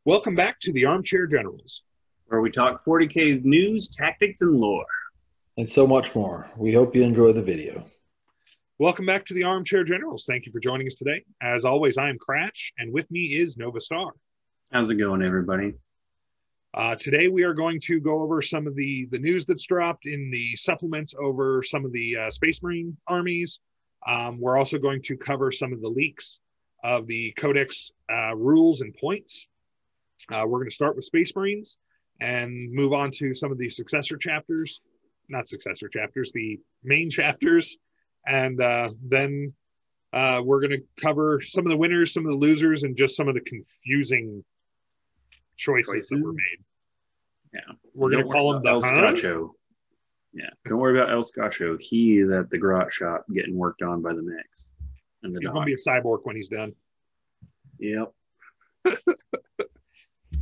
Welcome back to the Armchair Generals. Where we talk 40K's news, tactics, and lore. And so much more. We hope you enjoy the video. Welcome back to the Armchair Generals. Thank you for joining us today. As always, I am Crash, and with me is Nova Star. How's it going, everybody? Today we are going to go over some of the news that's dropped in the supplements over some of the Space Marine armies. We're also going to cover some of the leaks of the Codex rules and points. We're going to start with Space Marines and move on to some of the successor chapters, not successor chapters, the main chapters. And then we're going to cover some of the winners, some of the losers, and just some of the confusing choices that were made. Yeah. We're going to call him the El Scotcho. Yeah. Don't worry about El Scotcho. He is at the garage shop getting worked on by the mechs. He's going to be a cyborg when he's done. Yep.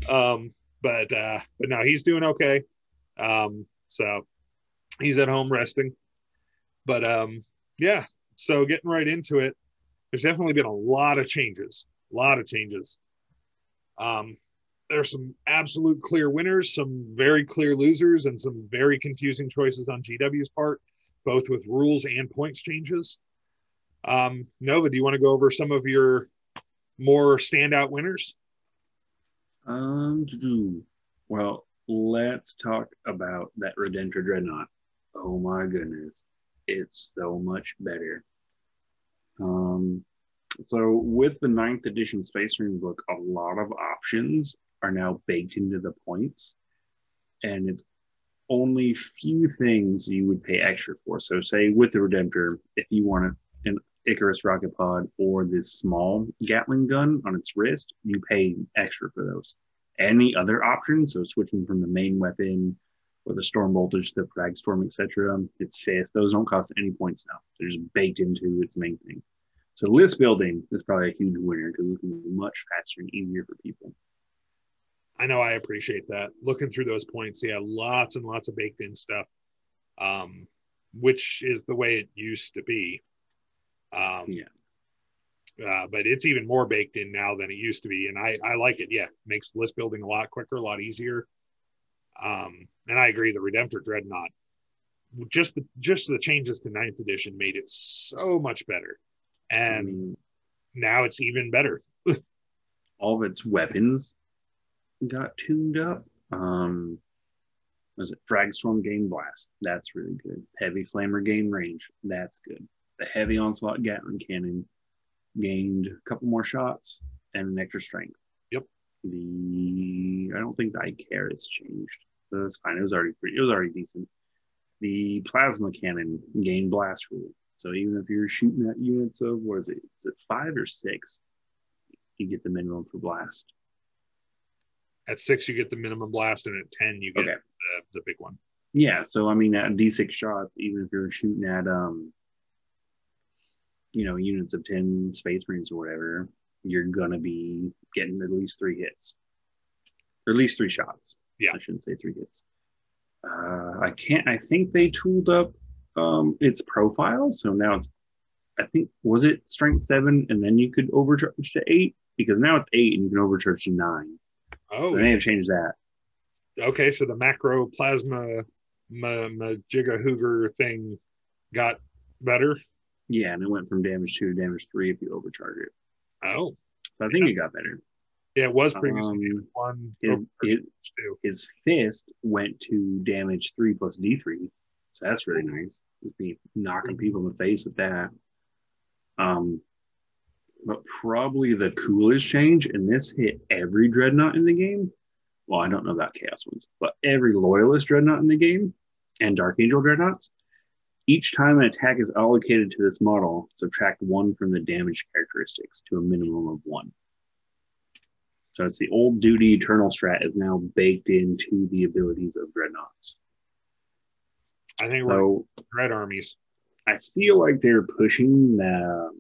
But no, he's doing okay. So he's at home resting. But yeah, so getting right into it, there's definitely been a lot of changes. There's some absolute clear winners, some very clear losers, and some very confusing choices on GW's part, both with rules and points changes. Nova, do you want to go over some of your more standout winners? Well, let's talk about that Redemptor Dreadnought. Oh my goodness, it's so much better. So with the 9th edition Space Marine book, a lot of options are now baked into the points, and it's only few things you would pay extra for. So say with the Redemptor, if you want an Icarus rocket pod or this small Gatling gun on its wrist, you pay extra for those. Any other option, so switching from the main weapon or the storm voltage to the frag storm, etc., its fist, those don't cost any points now. They're just baked into its main thing. So list building is probably a huge winner because it's going to be much faster and easier for people. I know, I appreciate that. Looking through those points, yeah, lots and lots of baked in stuff, which is the way it used to be. But it's even more baked in now than it used to be, and I like it. Yeah, makes list building a lot quicker, a lot easier. And I agree, the Redemptor Dreadnought, just the changes to 9th edition made it so much better, and now it's even better. All of its weapons got tuned up. Was it Frag Storm gained blast? That's really good. Heavy Flamer gained range. That's good. The Heavy Onslaught Gatling Cannon gained a couple more shots and an extra strength. Yep. I don't think the Icarus changed. So that's fine. It was already decent. The Plasma Cannon gained blast rule. So even if you're shooting at units of, what is it 5 or 6, you get the minimum for blast. At 6, you get the minimum blast, and at 10, you get the big one. Yeah, so I mean, at D6 shots, even if you're shooting at units of 10 Space Marines or whatever, you're gonna be getting at least 3 hits, or at least 3 shots. Yeah, I shouldn't say 3 hits. I think they tooled up its profile, so now was it strength 7, and then you could overcharge to 8, because now it's 8 and you can overcharge to 9. Oh, so they have changed that. Okay, so the macro plasma Majigga Hooger thing got better. Yeah, and it went from damage 2 to damage 3 if you overcharge it. Oh, so I think it got better. Yeah, it was previously damage 1. His fist went to damage 3 plus D3, so that's really nice. Just be knocking people in the face with that. But probably the coolest change, and this hit every Dreadnought in the game. Well, I don't know about Chaos ones, but every Loyalist Dreadnought in the game and Dark Angel Dreadnoughts, each time an attack is allocated to this model, subtract 1 from the damage characteristics to a minimum of 1. So it's the old duty eternal strat is now baked into the abilities of Dreadnoughts. I think we're Dread armies. I feel like they're pushing the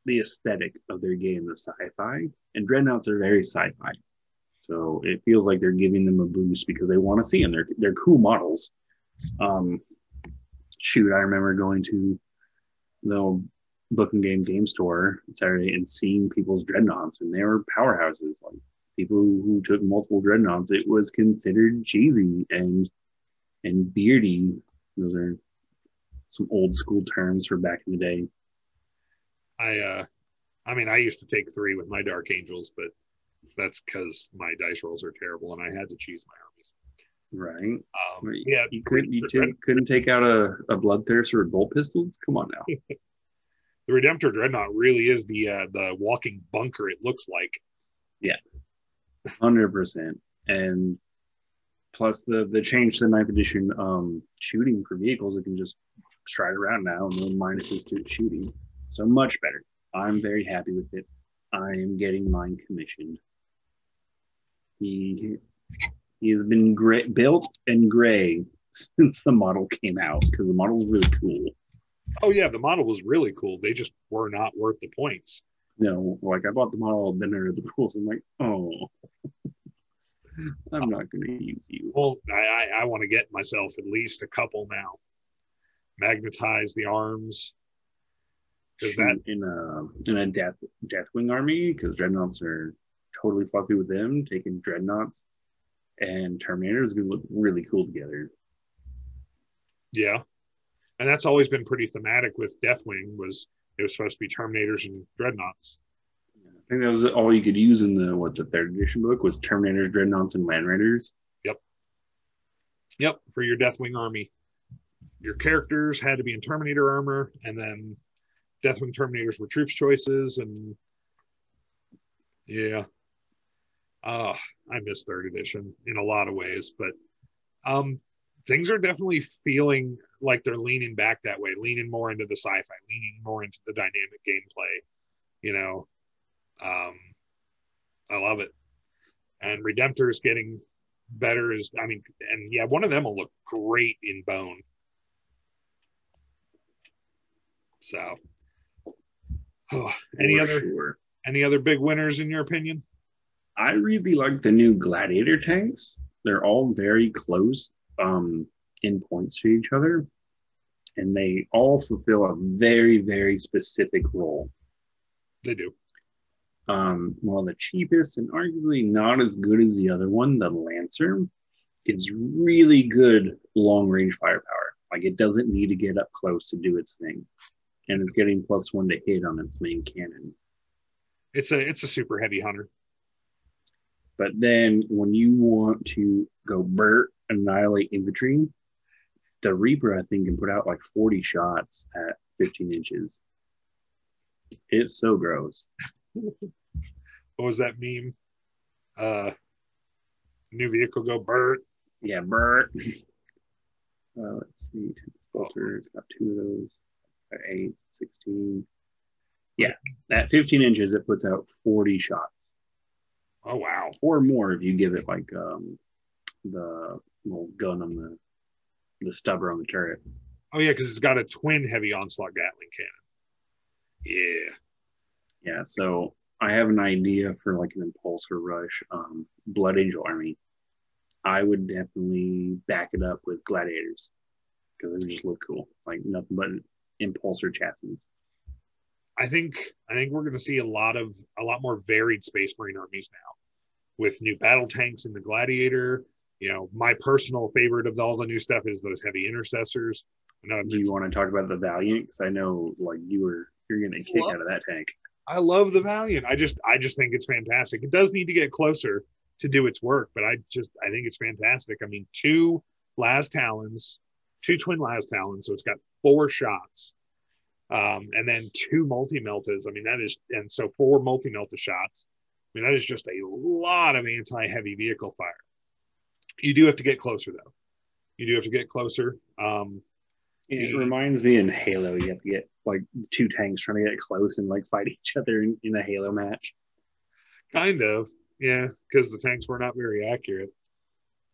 aesthetic of their game, the sci-fi, and Dreadnoughts are very sci-fi. So it feels like they're giving them a boost because they want to see them. They're cool models. I remember going to the book and game store Saturday and seeing people's dreadnoughts, and they were powerhouses. Like people who took multiple dreadnoughts, it was considered cheesy and beardy. Those are some old school terms for back in the day. I mean, I used to take 3 with my Dark Angels, but that's because my dice rolls are terrible and I had to choose my armies. Right. Yeah, you couldn't take out a Bloodthirster or bolt pistols. Come on now. The Redemptor Dreadnought really is the walking bunker it looks like. Yeah, 100%. And plus the change to the 9th edition shooting for vehicles, it can just stride around now and no minuses to shooting. So much better. I'm very happy with it. I am getting mine commissioned. He has been built and gray since the model came out because the model is really cool. Oh yeah, the model was really cool. They just were not worth the points. No, like I bought the model, then I read the rules. I'm like, oh, I'm not going to use you. Well, I want to get myself at least a couple now. Magnetize the arms. Because that in a Deathwing army, because dreadnoughts are totally fluffy with them. Taking dreadnoughts and Terminators is going to look really cool together. Yeah, and that's always been pretty thematic with Deathwing. Was it was supposed to be Terminators and dreadnoughts? I think that was all you could use in the 3rd edition book was Terminators, dreadnoughts, and Land Raiders. Yep. For your Deathwing army, your characters had to be in Terminator armor, and then Deathwing Terminators were troops choices, and yeah. I miss 3rd edition in a lot of ways, but things are definitely feeling like they're leaning back that way, leaning more into the sci-fi, leaning more into the dynamic gameplay. I love it. And Redemptor's getting better one of them will look great in bone. So any other big winners in your opinion? I really like the new Gladiator tanks. They're all very close in points to each other, and they all fulfill a very, very specific role. They do. Well, the cheapest and arguably not as good as the other one, the Lancer, is really good long-range firepower. Like, it doesn't need to get up close to do its thing, and it's getting +1 to hit on its main cannon. It's a super heavy hunter. But then when you want to go annihilate infantry, the Reaper, I think, can put out like 40 shots at 15 inches. It's so gross. What was that meme? New vehicle go Bert. Yeah, Bert. Let's see. Bolter, it's got 2 of those. 8, 16. Yeah, at 15 inches, it puts out 40 shots. Oh, wow. Or more if you give it like the little gun on the stubber on the turret. Oh, yeah, because it's got a twin heavy onslaught Gatling cannon. Yeah, so I have an idea for like an impulsor rush Blood Angel army. I would definitely back it up with Gladiators because they just look cool. Like nothing but impulsor chassis. I think we're going to see a lot more varied Space Marine armies now, with new battle tanks in the Gladiator. My personal favorite of all the new stuff is those heavy Intercessors. Do you want to talk about the Valiant? Because I know like you're getting a kick out of that tank. I love the Valiant. I just think it's fantastic. It does need to get closer to do its work, but I think it's fantastic. I mean, 2 Las Talons, 2 twin Las Talons, so it's got 4 shots. And then 2 multi-meltas. I mean, and so 4 multi-melta shots. I mean, that is just a lot of anti-heavy vehicle fire. You do have to get closer, though. You do have to get closer. It reminds me in Halo, you have to get like 2 tanks trying to get close and like fight each other in a Halo match. Kind of, yeah, because the tanks were not very accurate.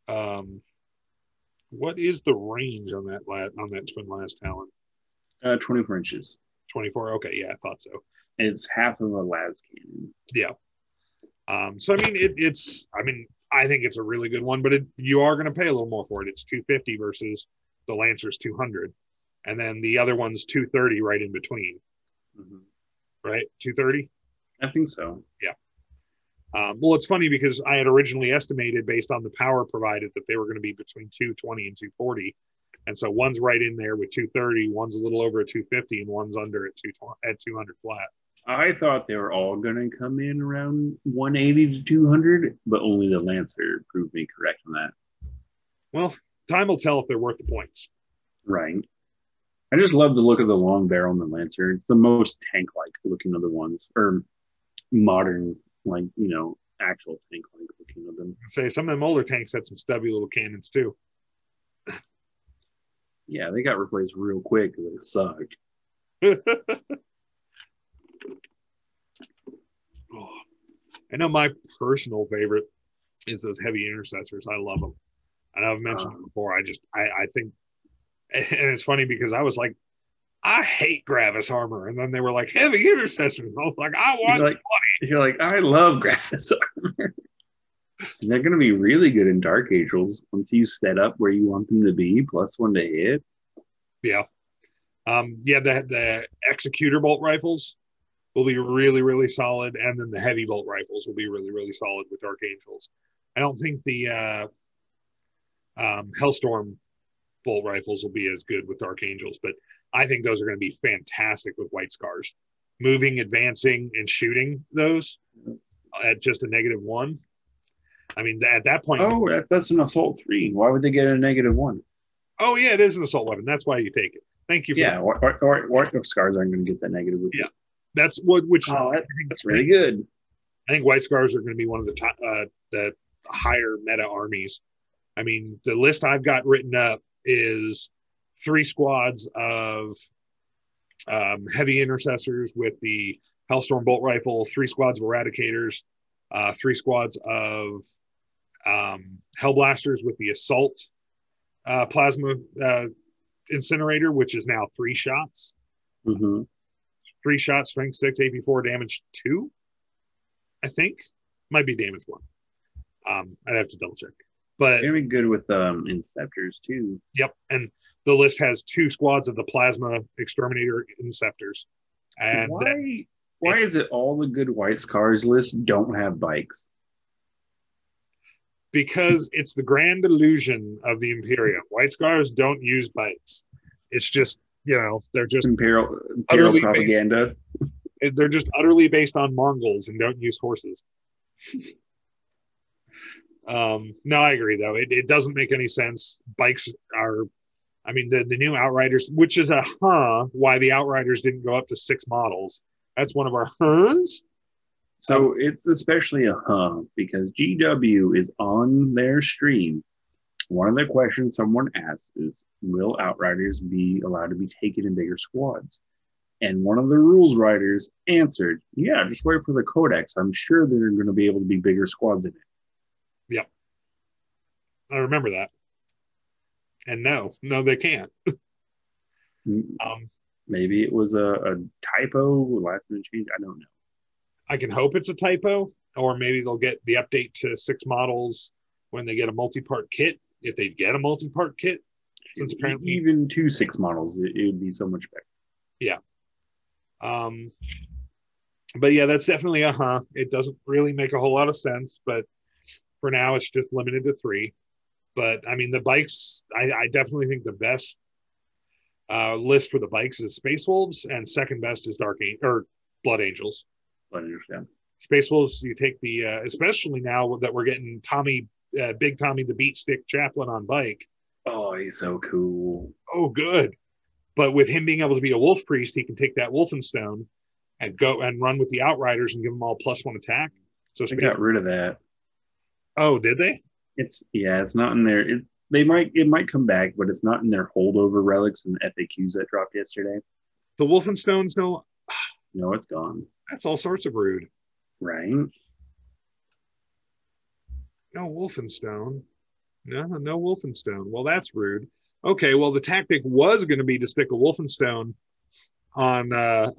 What is the range on that twin Las Talon? 24 inches. 24. Okay, yeah, I thought so. It's half of a las cannon. Yeah. So I mean, I think it's a really good one, but you are going to pay a little more for it. It's $250 versus the Lancer's $200, and then the other one's $230 right in between. Mhm. right? 230. I think so. Yeah. Well, it's funny because I had originally estimated based on the power provided that they were going to be between 220 and 240. And so one's right in there with 230, one's a little over at 250, and one's under at 200 flat. I thought they were all going to come in around 180 to 200, but only the Lancer proved me correct on that. Well, time will tell if they're worth the points. Right. I just love the look of the long barrel in the Lancer. It's the most tank-like looking of the ones, or modern, like, actual tank-like looking of them. I'd say some of them older tanks had some stubby little cannons too. Yeah, they got replaced real quick because it sucked. I know my personal favorite is those heavy intercessors. I love them. And I've mentioned it before. I think, and it's funny because I was like, I hate Gravis armor. And then they were like, heavy intercessors. I was like, I want You're like, I love Gravis armor. And they're going to be really good in Dark Angels once you set up where you want them to be, +1 to hit. Yeah. The executor bolt rifles will be really, really solid. And then the heavy bolt rifles will be really, really solid with Dark Angels. I don't think the Hellstorm bolt rifles will be as good with Dark Angels, but I think those are going to be fantastic with White Scars. Moving, advancing, and shooting those at just a -1. I mean, at that point... Oh, that's an Assault 3. Why would they get a -1? Oh, yeah, it is an assault weapon. That's why you take it. Thank you for that. White Scars aren't going to get that negative. Yeah. That's what... That's really good. I think White Scars are going to be one of the higher meta armies. I mean, the list I've got written up is 3 squads of heavy intercessors with the Hellstorm bolt rifle, 3 squads of eradicators, 3 squads of Hellblasters with the assault plasma incinerator, which is now 3 shots. Mm-hmm. 3 shots, strength 6, AP4, damage 2. I think might be damage 1. I'd have to double check. But it'd be good with Inceptors too. Yep, and the list has 2 squads of the plasma exterminator Inceptors. And why is it all the good White Scars lists don't have bikes? Because it's the grand illusion of the Imperium. White Scars don't use bikes. It's just, they're just Imperial propaganda. They're just utterly based on Mongols and don't use horses. No, I agree though. It doesn't make any sense. Bikes are, I mean, the new Outriders, which is why the Outriders didn't go up to 6 models. That's one of our huns. So it's especially because GW is on their stream. One of the questions someone asked is, will Outriders be allowed to be taken in bigger squads? And one of the rules writers answered, yeah, just wait for the Codex. I'm sure they're going to be able to be bigger squads in it. Yep. I remember that. And no, they can't. Maybe it was a typo, last minute change. I don't know. I can hope it's a typo, or maybe they'll get the update to 6 models when they get a multi-part kit, if they get a multi-part kit. Since apparently even 2 6 models, it would be so much better. Yeah. But yeah, that's definitely It doesn't really make a whole lot of sense, but for now it's just limited to 3. But I mean, the bikes, I definitely think the best list for the bikes is Space Wolves, and second best is Blood Angels. Blood Angels, yeah. Space Wolves, you take the especially now that we're getting Big Tommy the Beat Stick Chaplain on bike. Oh, he's so cool. Oh, good. But with him being able to be a Wolf Priest, he can take that Wolfenstone and go and run with the Outriders and give them all +1 attack. So they got rid of that. Oh, did they? It's not in there. It might come back, but it's not in their holdover relics and FAQs that dropped yesterday. The Wolfenstone's no. No, it's gone. That's all sorts of rude. Right? No Wolfenstone. No Wolfenstone. Well, that's rude. Okay, well, the tactic was going to be to stick a Wolfenstone on a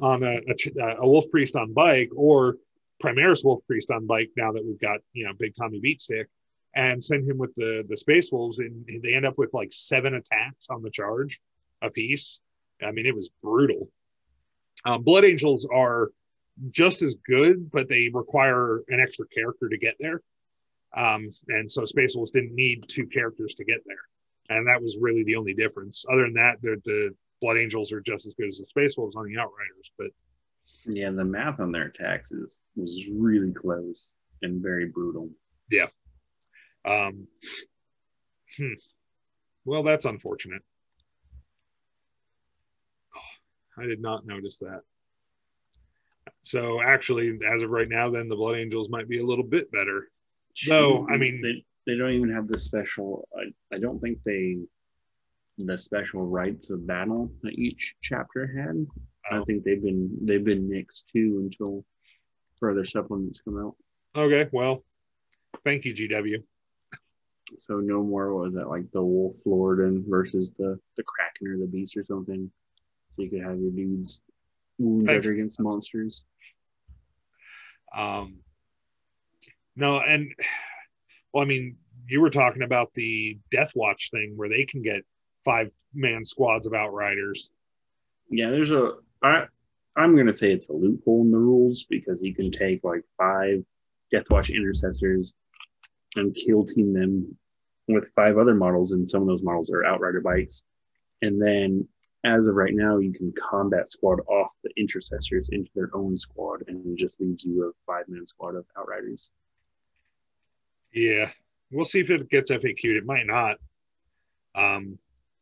Wolf Priest on bike, or Primaris Wolf Priest on bike. Now that we've got Big Tommy Beatstick, and send him with the Space Wolves, and they end up with like 7 attacks on the charge a piece. I mean, it was brutal. Blood Angels are just as good, but they require an extra character to get there. And so Space Wolves didn't need 2 characters to get there. And that was really the only difference. Other than that, the Blood Angels are just as good as the Space Wolves on the Outriders. But yeah, the math on their attacks was really close and very brutal. Yeah. Well, that's unfortunate. Oh, I did not notice that. So actually, as of right now, then the Blood Angels might be a little bit better. Though, I mean, they don't even have the special. I don't think the special rites of battle that each chapter had. I think they've been nixed too until further supplements come out. Okay, well, thank you, GW. So no more, was that like the Wolf Lord and versus the Kraken or the Beast or something? So you could have your dudes wound better against monsters. No, and well, I mean, you were talking about the Death Watch thing where they can get 5-man squads of Outriders. Yeah, I'm going to say it's a loophole in the rules because you can take like 5 Death Watch Intercessors and kill team them with 5 other models, and some of those models are Outrider bikes. And then, as of right now, you can combat squad off the Intercessors into their own squad, and it just leaves you a 5-man squad of Outriders. Yeah, we'll see if it gets FAQ'd. It might not.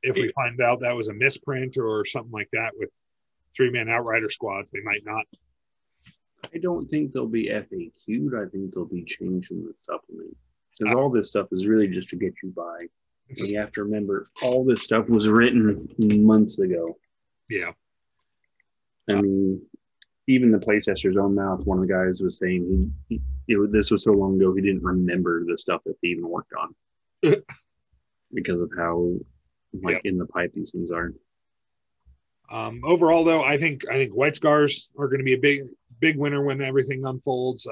If we find out that was a misprint or something like that with 3-man Outrider squads, they might not. I don't think they'll be FAQ'd. I think they'll be changed in the supplement. Because all this stuff is really just to get you by. And you have to remember, all this stuff was written months ago. Yeah. I mean, even the playtester's own mouth, one of the guys was saying this was so long ago he didn't remember the stuff that they even worked on. Because of how in the pipe these things are. Overall, though, I think White Scars are going to be a big winner when everything unfolds.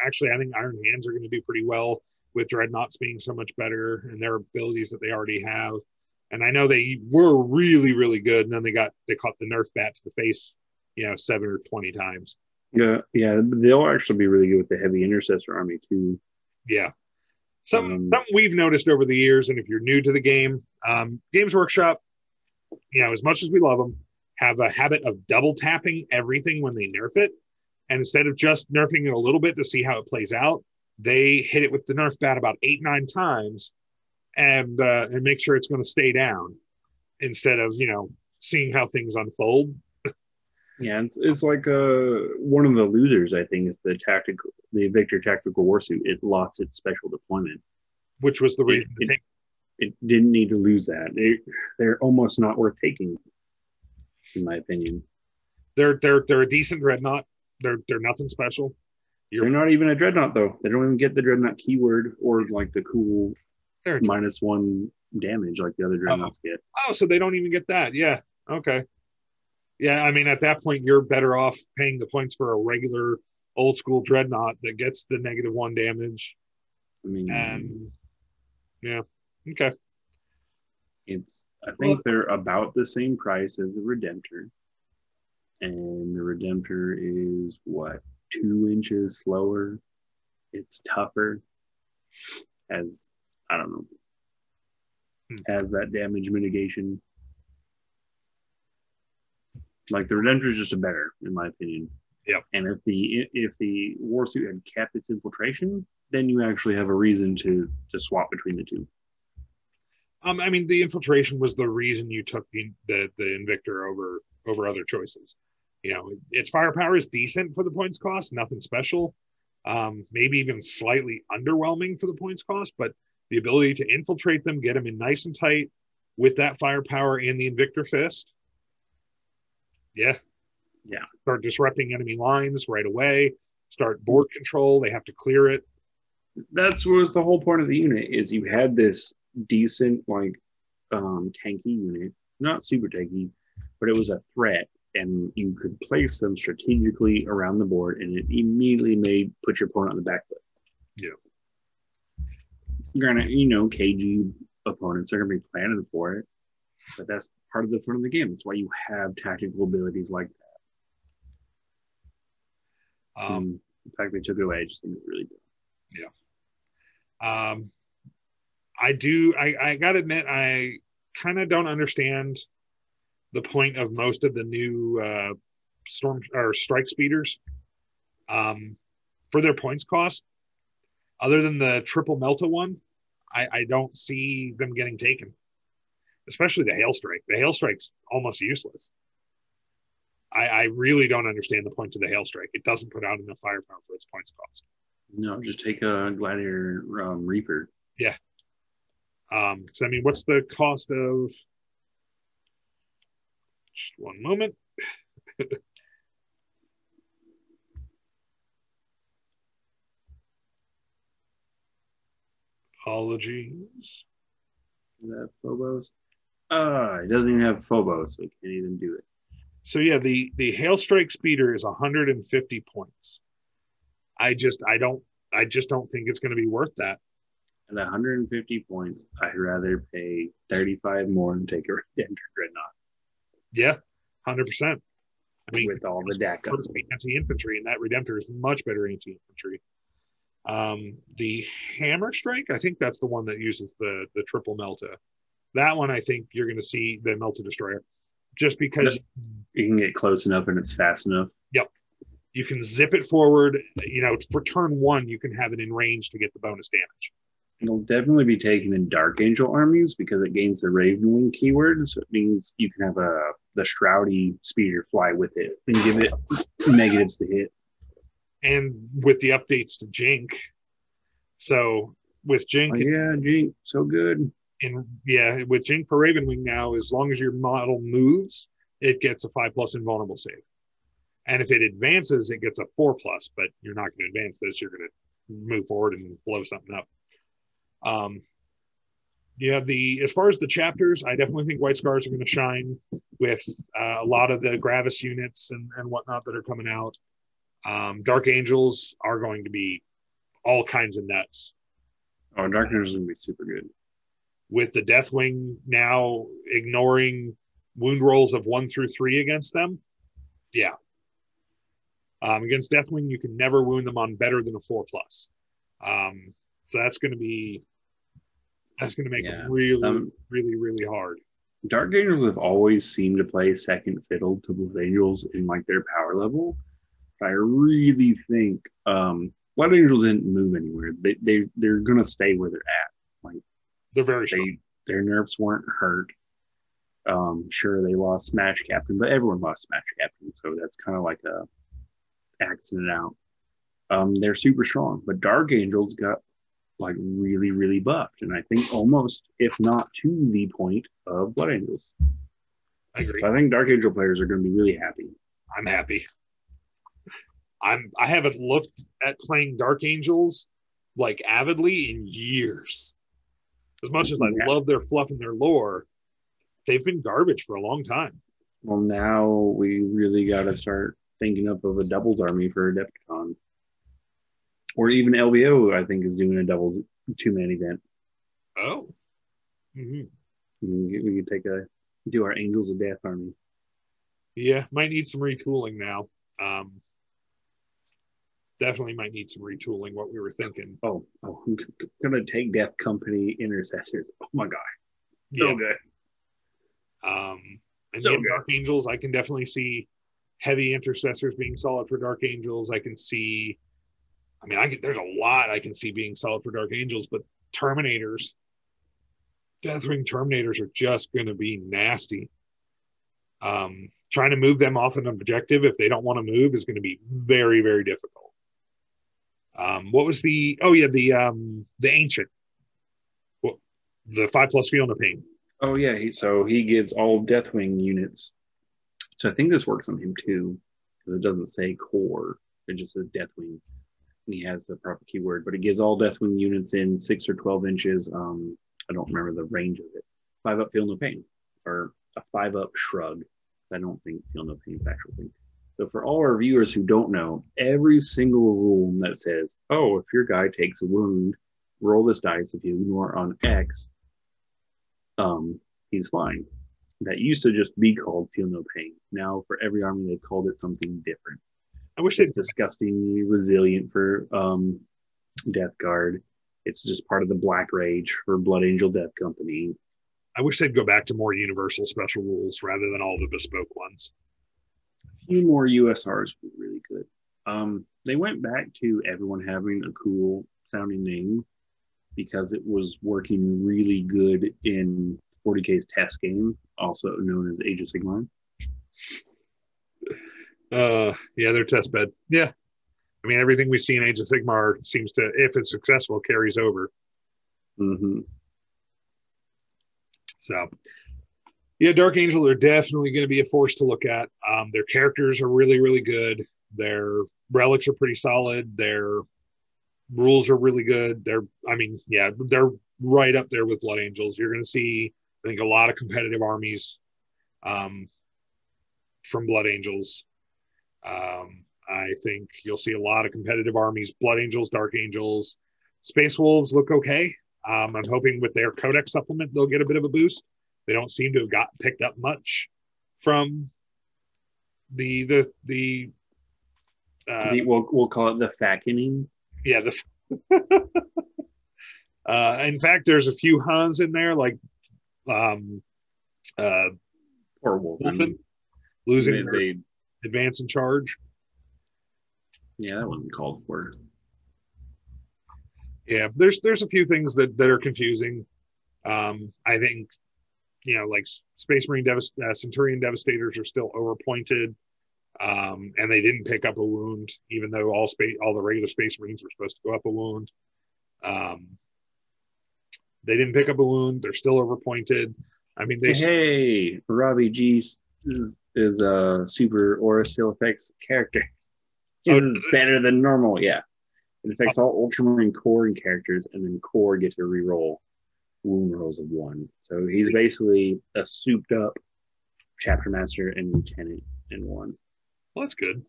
Actually, I think Iron Hands are going to do pretty well with Dreadnoughts being so much better and their abilities that they already have. And I know they were really, really good, and then they caught the Nerf bat to the face, 7 or 20 times. Yeah, they'll actually be really good with the heavy Intercessor army too. Yeah. Something we've noticed over the years, and if you're new to the game, Games Workshop, as much as we love them, have a habit of double tapping everything when they nerf it. And instead of just nerfing it a little bit to see how it plays out, they hit it with the Nerf bat about 8-9 times and make sure it's going to stay down instead of, seeing how things unfold. Yeah, it's like one of the losers, I think, is the Victor Tactical Warsuit. It lost its special deployment. Which was the reason to take it. It didn't need to lose that. They're almost not worth taking, in my opinion. They're a decent dreadnought. They're nothing special. They're not even a dreadnought, though. They don't even get the dreadnought keyword or like the cool -1 damage like the other dreadnoughts get. Oh, so they don't even get that. Yeah. Okay. Yeah, I mean, at that point, you're better off paying the points for a regular old school dreadnought that gets the -1 damage. I mean, and yeah. Okay. I think they're about the same price as the Redemptor. And the Redemptor is 2 inches slower. It's tougher. Has that damage mitigation. Like the Redemptor is just better, in my opinion. Yeah. And if the Warsuit had kept its infiltration, then you actually have a reason to swap between the two. I mean, the infiltration was the reason you took the Invictor over other choices. Its firepower is decent for the points cost, nothing special. Maybe even slightly underwhelming for the points cost, but the ability to infiltrate them, get them in nice and tight with that firepower and the Invictor Fist. Yeah. Start disrupting enemy lines right away. Start board control. They have to clear it. That was the whole point of the unit. Is you had this decent tanky unit, not super tanky, but it was a threat, and you could place them strategically around the board, and it immediately put your opponent on the back foot. Yeah. Granted, KG opponents are going to be planning for it, but that's part of the fun of the game. That's why you have tactical abilities like that. The fact they took it away, I just think it's really good. Yeah. I gotta admit, I kind of don't understand the point of most of the new storm or strike speeders for their points cost. Other than the triple Melta one, I don't see them getting taken, especially the hail strike. The hail strike's almost useless. I really don't understand the point of the hail strike. It doesn't put out enough firepower for its points cost. No, just take a Gladiator Reaper. Yeah. So I mean, what's the cost of? Just one moment. Apologies. That's Phobos. It doesn't even have Phobos, so it can't even do it. So yeah, the hail strike speeder is 150 points. I just don't think it's going to be worth that. At 150 points, I'd rather pay 35 more and take a Redemptor Dreadnought. Yeah, 100%. I mean, with all the deck up. Anti-infantry, and that Redemptor is much better anti-infantry. The Hammer Strike, I think that's the one that uses the triple Melta. That one, I think you're going to see the Melta Destroyer, just because you can get close enough and it's fast enough. Yep, you can zip it forward. You know, for turn one, you can have it in range to get the bonus damage. It'll definitely be taken in Dark Angel armies because it gains the Ravenwing keyword. So it means you can have the Shroudy speeder fly with it and give it negatives to hit. And with the updates to Jink, so with Jink, Jink, so good. And yeah, with Jink for Ravenwing now, as long as your model moves, it gets a 5+ invulnerable save. And if it advances, it gets a 4+. But you're not going to advance this; you're going to move forward and blow something up. As far as the chapters, I definitely think White Scars are going to shine with a lot of the Gravis units and whatnot that are coming out. Dark Angels are going to be all kinds of nuts. Oh, Dark Angels is going to be super good. With the Deathwing now ignoring wound rolls of 1 through 3 against them. Yeah. Against Deathwing, you can never wound them on better than a 4+. So that's going to make it really, really, really hard. Dark Angels have always seemed to play second fiddle to Blood Angels in like their power level. But I really think Blood Angels didn't move anywhere. They're going to stay where they're at. Like they're very strong. Their nerfs weren't hurt. Sure, they lost Smash Captain, but everyone lost Smash Captain, so that's kind of like a accident out. They're super strong, but Dark Angels got like really, really buffed, and I think almost, if not to the point of Blood Angels. I agree. So I think Dark Angel players are going to be really happy. I'm happy. I haven't looked at playing Dark Angels like avidly in years. As much as I love their fluff and their lore, they've been garbage for a long time. Well, now we really got to start thinking up of a doubles army for Adepticon. Or even LVO, I think, is doing a doubles 2-man event. Oh. Mm-hmm. We could do our Angels of Death army. Yeah, might need some retooling now. Definitely might need some retooling, what we were thinking. Oh, I'm going to take Death Company Intercessors. Oh, my God. So good. And so Dark Angels, I can definitely see heavy Intercessors being solid for Dark Angels. I can see... there's a lot I can see being solid for Dark Angels, but Terminators, Deathwing Terminators are just going to be nasty. Trying to move them off an objective if they don't want to move is going to be very, very difficult. What was the Ancient, the 5+ Feel No Pain. Oh yeah, he gives all Deathwing units. So I think this works on him too, because it doesn't say core; it just says Deathwing. And he has the proper keyword, but it gives all Deathwing units in 6 or 12 inches. I don't remember the range of it. 5-up, Feel No Pain, or a 5-up Shrug. I don't think Feel No Pain is the actual thing. So for all our viewers who don't know, every single rule that says, "Oh, if your guy takes a wound, roll this dice. If you ignore on X, he's fine." That used to just be called Feel No Pain. Now for every army, they've called it something different. I wish it's disgustingly resilient for Death Guard. It's just part of the Black Rage for Blood Angel Death Company. I wish they'd go back to more universal special rules rather than all the bespoke ones. A few more USRs would be really good. They went back to everyone having a cool sounding name because it was working really good in 40K's test game, also known as Age of Sigmar. Yeah, their test bed. Yeah. I mean, everything we see in Age of Sigmar seems to, if it's successful, carries over. Mm-hmm. So, yeah, Dark Angel are definitely going to be a force to look at. Their characters are really, really good. Their relics are pretty solid. Their rules are really good. They're right up there with Blood Angels. You're going to see, I think, a lot of competitive armies from Blood Angels. I think you'll see a lot of competitive armies, Blood Angels, Dark Angels. Space Wolves look okay. I'm hoping with their Codex supplement, they'll get a bit of a boost. They don't seem to have picked up much from we'll call it the fattening. Yeah. In fact, there's a few Huns in there, like Poor Wolfen. Losing their advance and charge. Yeah, that wasn't called for. Yeah, there's a few things that are confusing. I think, like Space Marine Centurion Devastators are still overpointed, and they didn't pick up a wound, even though all the regular Space Marines were supposed to go up a wound. They didn't pick up a wound. They're still overpointed. I mean, Robbie G is a super aura still affects characters. It's better than normal. Yeah, it affects all Ultramarine core and characters, and then core get to reroll wound rolls of 1. So he's basically a souped up chapter master and lieutenant in 1. Well, that's good.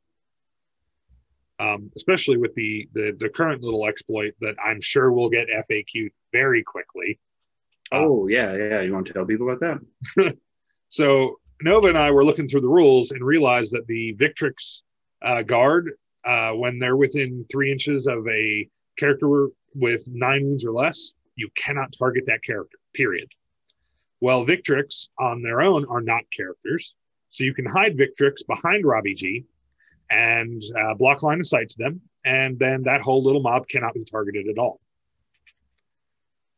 Especially with the current little exploit that I'm sure will get FAQ'd very quickly. Yeah. You want to tell people about that? So Nova and I were looking through the rules and realized that the Victrix guard, when they're within 3 inches of a character with 9 wounds or less, you cannot target that character, period. Well, Victrix on their own are not characters. So you can hide Victrix behind Robbie G and block line of sight to them. And then that whole little mob cannot be targeted at all.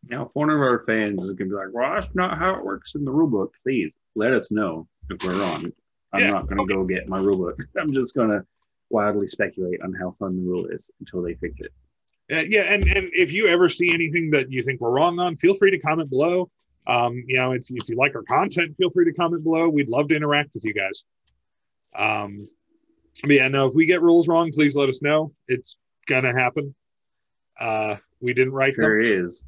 Now, if one of our fans is going to be like, well, that's not how it works in the rulebook, please let us know if we're wrong. I'm not going to go get my rulebook. I'm just going to wildly speculate on how fun the rule is until they fix it. And if you ever see anything that you think we're wrong on, feel free to comment below. If you like our content, feel free to comment below. We'd love to interact with you guys. If we get rules wrong, please let us know. It's going to happen. We didn't write them. Sure is.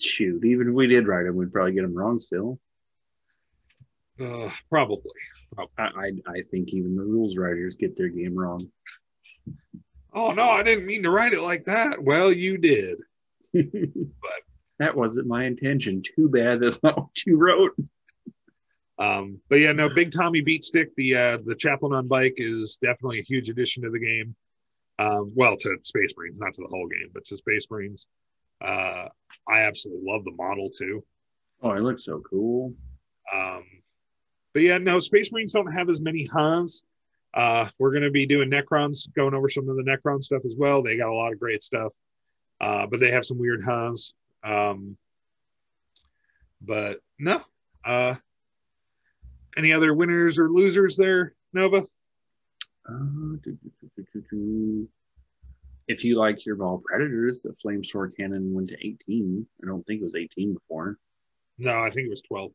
Shoot, even if we did write them, we'd probably get them wrong still. Probably. I think even the rules writers get their game wrong. Oh, no, I didn't mean to write it like that. Well, you did. But that wasn't my intention. Too bad that's not what you wrote. Big Tommy Beatstick, the chaplain on bike, is definitely a huge addition to the game. To Space Marines, not to the whole game, but to Space Marines. I absolutely love the model too. Oh, it looks so cool. Space Marines don't have as many Huns. We're going to be doing Necrons, going over some of the Necron stuff as well. They got a lot of great stuff, but they have some weird Huns. Any other winners or losers there, Nova? If you like your ball predators, the flame sword cannon went to 18. I don't think it was 18 before. No, I think it was 12.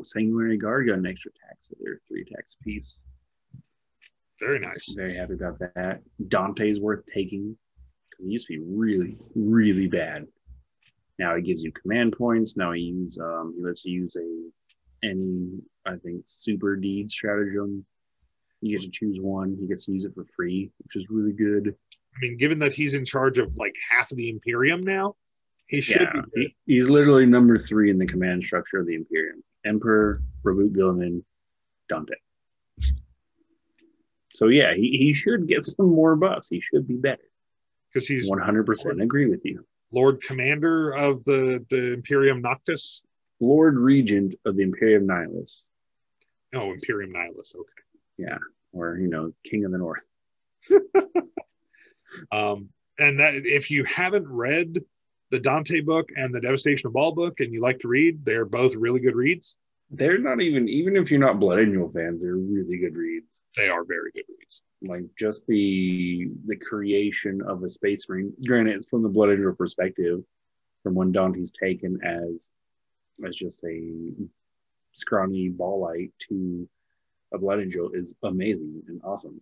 Sanguinary Guard got an extra attack, so they're 3 attacks apiece. Very nice. Very happy about that. Dante's worth taking because he used to be really, really bad. Now he gives you command points. Now he lets you use any super deed stratagem. You get to choose one. He gets to use it for free, which is really good. I mean, given that he's in charge of like half of the Imperium now, he should be. He's literally number 3 in the command structure of the Imperium. Emperor, Reboot Villain, Dante. So yeah, he should get some more buffs. He should be better. Because he's 100% agree with you. Lord Commander of the Imperium Noctis. Lord Regent of the Imperium Nihilus. Oh, Imperium Nihilus. Okay. Yeah, or King of the North. And that if you haven't read the Dante book and the Devastation of Baal book, and you like to read, they're both really good reads. They're not even if you're not Blood Angel fans, they're really good reads. They are very good reads. Like just the creation of a Space Marine. Granted, it's from the Blood Angel perspective, from when Dante's taken as just a scrawny ballite to a Blood Angel is amazing and awesome.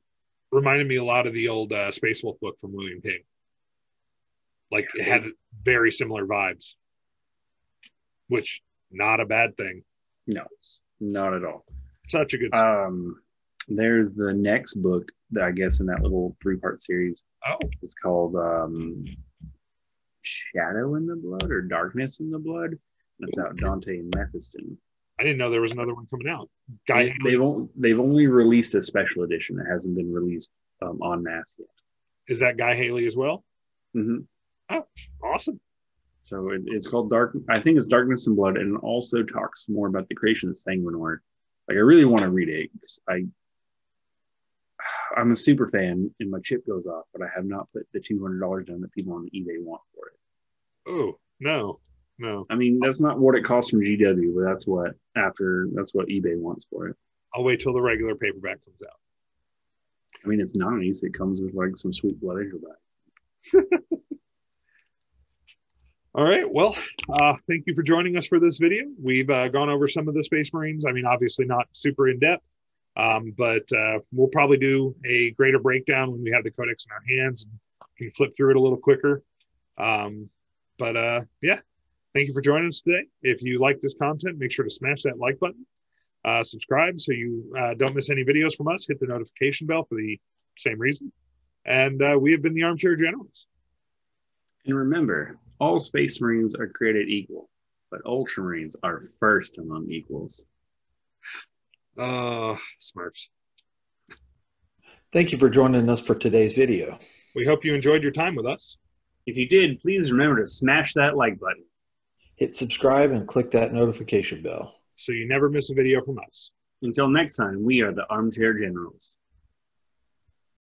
Reminded me a lot of the old Space Wolf book from William King. Like it had very similar vibes, which not a bad thing. No, not at all. Such a good story. There's the next book that I guess in that little 3-part series. Oh, it's called Shadow in the Blood or Darkness in the Blood. That's about Dante and Mephiston. I didn't know there was another one coming out. They've only released a special edition. It hasn't been released en masse yet. Is that Guy Haley as well? Mm-hmm. Oh, awesome. So it's called I think it's Darkness and Blood, and it also talks more about the creation of Sanguinor. Like I really want to read it because I'm a super fan, and my chip goes off, but I have not put the $200 down that people on eBay want for it. Oh no. I mean, that's not what it costs from GW, but that's what eBay wants for it. I'll wait till the regular paperback comes out. I mean, it's nice. It comes with like some sweet Blood Angel bags. All right. Well, thank you for joining us for this video. We've gone over some of the Space Marines. I mean, obviously not super in depth, but we'll probably do a greater breakdown when we have the Codex in our hands and can flip through it a little quicker. Yeah. Thank you for joining us today. If you like this content, make sure to smash that like button. Subscribe so you don't miss any videos from us. Hit the notification bell for the same reason. And we have been the Armchair Generals. And remember, all Space Marines are created equal, but Ultramarines are first among equals. Smurfs. Thank you for joining us for today's video. We hope you enjoyed your time with us. If you did, please remember to smash that like button. Hit subscribe and click that notification bell, so you never miss a video from us. Until next time, we are the Armchair Generals.